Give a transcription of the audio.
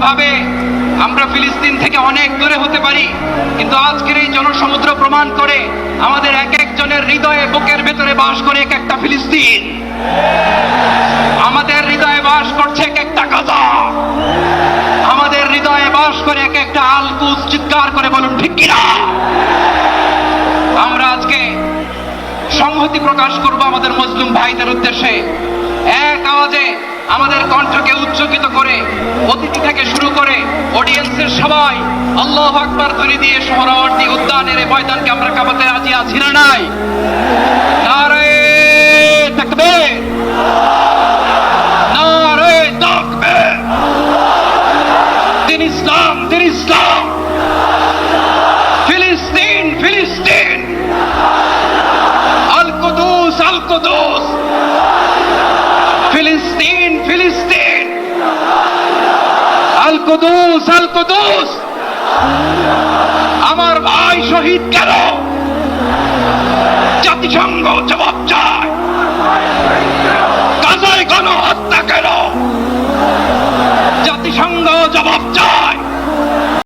ভাবে আমরা ফিলিস্তিন থেকে অনেক দূরে হতে পারি, কিন্তু আজকের এই জনসমুদ্র প্রমাণ করে আমাদের এক একজনের হৃদয়ে বুকের ভেতরে বাস করে এক একটা ফিলিস্তিন। আমাদের হৃদয়ে বাস করছে এক একটা গাজা। আমাদের হৃদয়ে বাস করে এক একটা আল কুদস। চিৎকার করে বলুন ঠিক কিনা? আমরা আজকে সংহতি প্রকাশ করব আমাদের মুসলিম ভাইদের উদ্দেশ্যে। এক আওয়াজে আমাদের কণ্ঠকে উচ্চকিত করে অতিথি থেকে শুরু করে অডিয়েন্সের সবাই আল্লাহু আকবার ধ্বনি দিয়ে সোহরাওয়ার্দী উদ্যানের এই ময়দানকে আমরা কাঁপাতে রাজি আছি না নাই? নারে তাকবীর, নারে তাকবীর। দিন ইসলাম, দিন ইসলাম। ফিলিস্তিন, ফিলিস্তিন। আল কুদুস, আল কুদুস। ফিলিস্তিন, ফিলিস্তিন। আল কুদুস, আল কুদুস। আমার ভাই শহীদ কেন? জাতিসংঘ জবাব চায়।